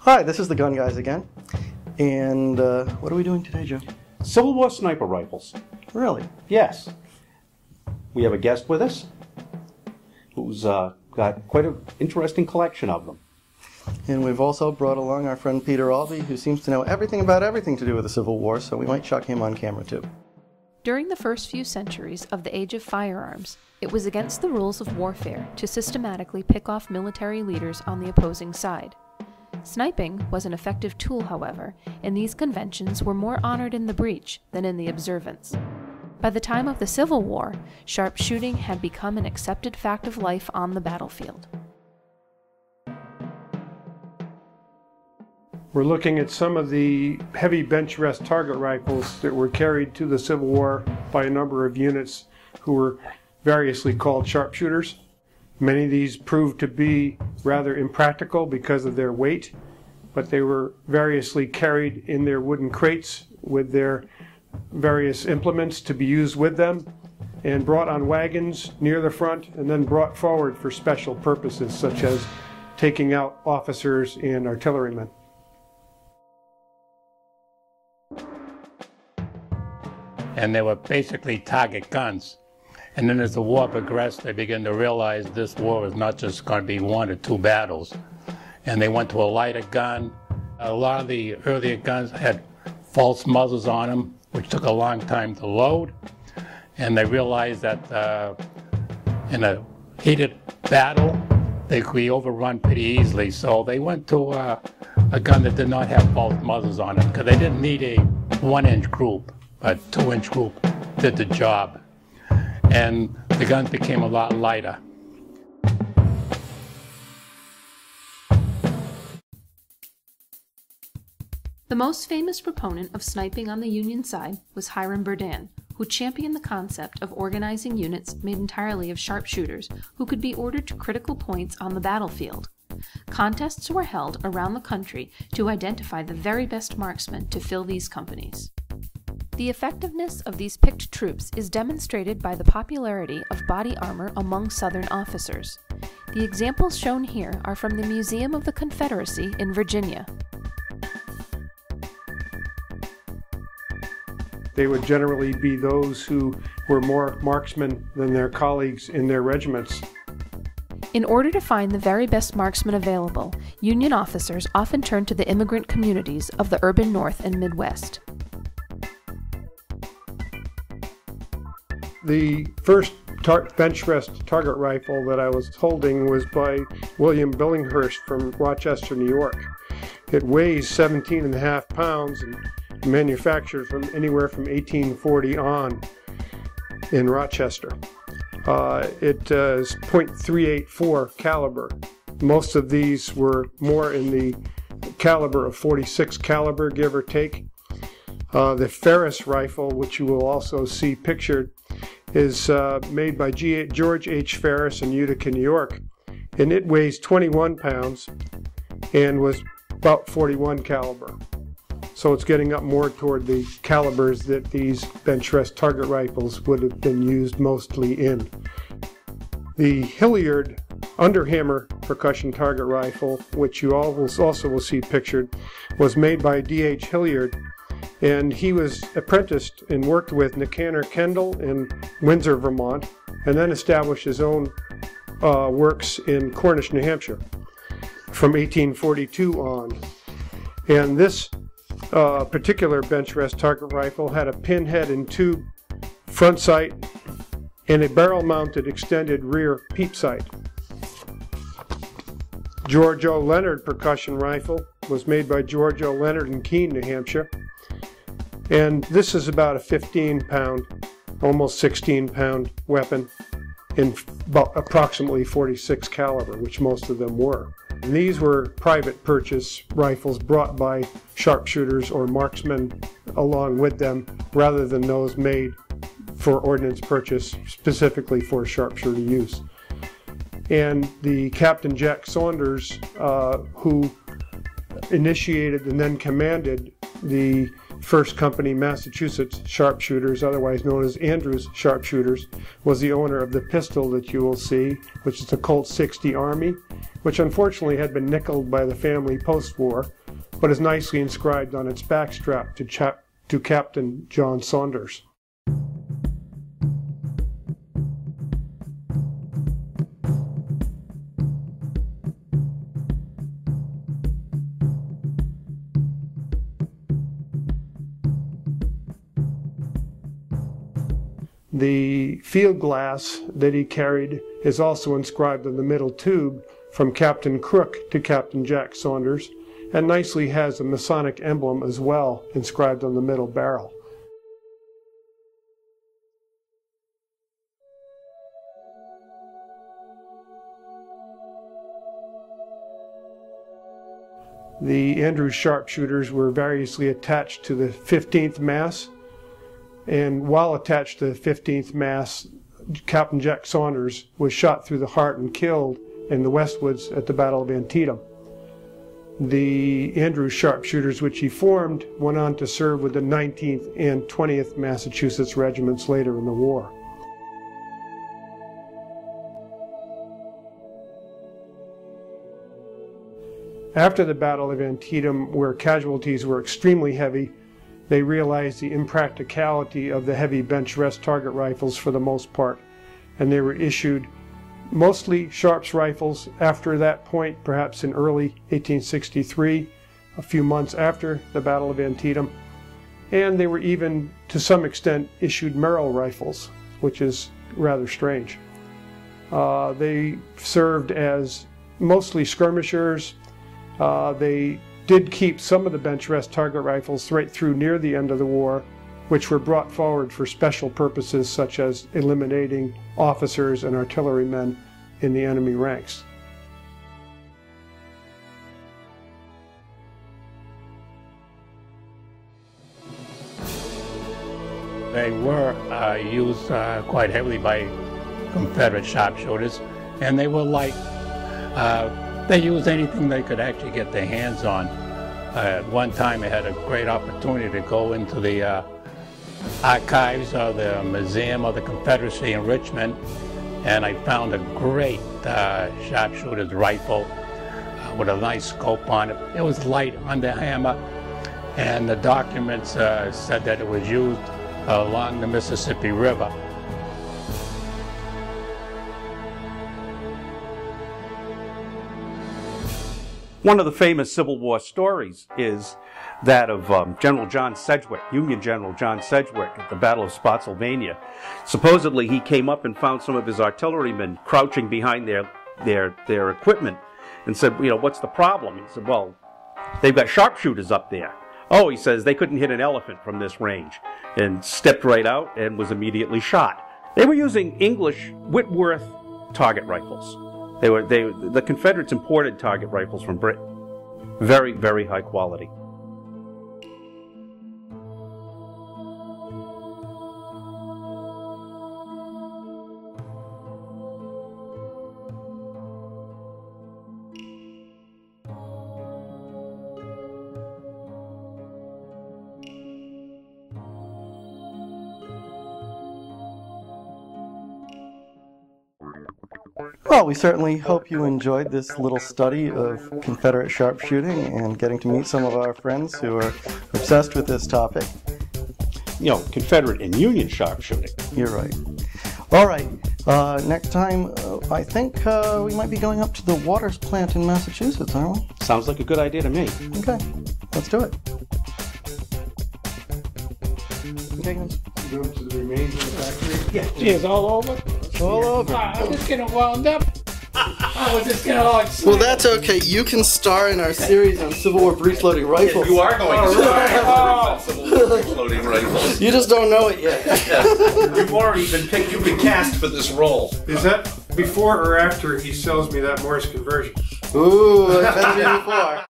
Hi, this is the Gun Guys again. And what are we doing today, Joe? Civil War sniper rifles. Really? Yes. We have a guest with us who's got quite an interesting collection of them. And we've also brought along our friend Peter Albee, who seems to know everything about everything to do with the Civil War, so we might chuck him on camera too. During the first few centuries of the age of firearms, it was against the rules of warfare to systematically pick off military leaders on the opposing side. Sniping was an effective tool, however, and these conventions were more honored in the breach than in the observance. By the time of the Civil War, sharpshooting had become an accepted fact of life on the battlefield. We're looking at some of the heavy bench rest target rifles that were carried to the Civil War by a number of units who were variously called sharpshooters. Many of these proved to be rather impractical because of their weight, but they were variously carried in their wooden crates with their various implements to be used with them, and brought on wagons near the front and then brought forward for special purposes such as taking out officers and artillerymen. And they were basically target guns. And then as the war progressed, they began to realize this war was not just going to be 1 or 2 battles. And they went to a lighter gun. A lot of the earlier guns had false muzzles on them, which took a long time to load. And they realized that in a heated battle, they could be overrun pretty easily. So they went to a gun that did not have false muzzles on it, because they didn't need a 1-inch group. A 2-inch group did the job. And the guns became a lot lighter. The most famous proponent of sniping on the Union side was Hiram Berdan, who championed the concept of organizing units made entirely of sharpshooters who could be ordered to critical points on the battlefield. Contests were held around the country to identify the very best marksmen to fill these companies. The effectiveness of these picked troops is demonstrated by the popularity of body armor among Southern officers. The examples shown here are from the Museum of the Confederacy in Virginia. They would generally be those who were more marksmen than their colleagues in their regiments. In order to find the very best marksmen available, Union officers often turned to the immigrant communities of the urban North and Midwest. The first bench rest target rifle that I was holding was by William Billinghurst from Rochester, New York. It weighs 17.5 pounds and manufactured from anywhere from 1840 on in Rochester. It is .384 caliber. Most of these were more in the caliber of .46 caliber, give or take. The Ferris rifle, which you will also see pictured, is made by George H. Ferris in Utica, New York, and it weighs 21 pounds and was about .41 caliber. So it's getting up more toward the calibers that these bench rest target rifles would have been used mostly in. The Hilliard underhammer percussion target rifle, which you also will see pictured, was made by D.H. Hilliard, and he was apprenticed and worked with Nicanor Kendall in Windsor, Vermont, and then established his own works in Cornish, New Hampshire from 1842 on. And this particular bench rest target rifle had a pinhead and tube front sight and a barrel-mounted extended rear peep sight. George O. Leonard percussion rifle was made by George O. Leonard in Keene, New Hampshire. And this is about a 15-pound, almost 16-pound weapon in about approximately .46 caliber, which most of them were. And these were private purchase rifles brought by sharpshooters or marksmen along with them, rather than those made for ordnance purchase specifically for sharpshooter use. And the Captain Jack Saunders, who initiated and then commanded the 1st Company Massachusetts Sharpshooters, otherwise known as Andrews Sharpshooters, was the owner of the pistol that you will see, which is the Colt 60 Army, which unfortunately had been nickeled by the family post-war, but is nicely inscribed on its backstrap to Captain John Saunders. The field glass that he carried is also inscribed on the middle tube from Captain Crook to Captain Jack Saunders, and nicely has a Masonic emblem as well inscribed on the middle barrel. The Andrews Sharpshooters were variously attached to the 15th Mass, and while attached to the 15th Mass, Captain Jack Saunders was shot through the heart and killed in the Westwoods at the Battle of Antietam. The Andrews Sharpshooters, which he formed, went on to serve with the 19th and 20th Massachusetts regiments later in the war. After the Battle of Antietam, where casualties were extremely heavy, they realized the impracticality of the heavy bench rest target rifles for the most part, and they were issued mostly Sharps rifles after that point, perhaps in early 1863, a few months after the Battle of Antietam, and they were even, to some extent, issued Merrill rifles, which is rather strange. They served as mostly skirmishers. They did keep some of the bench rest target rifles right through near the end of the war, which were brought forward for special purposes such as eliminating officers and artillerymen in the enemy ranks. They were used quite heavily by Confederate sharpshooters, and they were light. They used anything they could actually get their hands on. At one time I had a great opportunity to go into the archives of the Museum of the Confederacy in Richmond, and I found a great sharpshooter's rifle with a nice scope on it. It was light under hammer, and the documents said that it was used along the Mississippi River. One of the famous Civil War stories is that of General John Sedgwick, Union General John Sedgwick, at the Battle of Spotsylvania. Supposedly he came up and found some of his artillerymen crouching behind their equipment and said, you know, what's the problem? He said, well, they've got sharpshooters up there. Oh, he says, they couldn't hit an elephant from this range, and stepped right out and was immediately shot. They were using English Whitworth target rifles. The Confederates imported target rifles from Britain. Very, very high quality. Well, we certainly hope you enjoyed this little study of Confederate sharpshooting and getting to meet some of our friends who are obsessed with this topic. You know, Confederate and Union sharpshooting. You're right. All right, next time I think we might be going up to the Waters plant in Massachusetts, aren't we? Sounds like a good idea to me. Okay, let's do it. Okay, guys. Go to the remains of the factory. Yeah. Gee, it's all over? It's all over. I'm just getting wound up. I was just getting all excited. Well, that's okay. You can star in our series on Civil War breech-loading rifles. You are going to start Civil War breech-loading rifles. You just don't know it yet. Yes. You've already been picked. You've been cast for this role. Is that before or after he sells me that Morse conversion? Ooh, it better be before.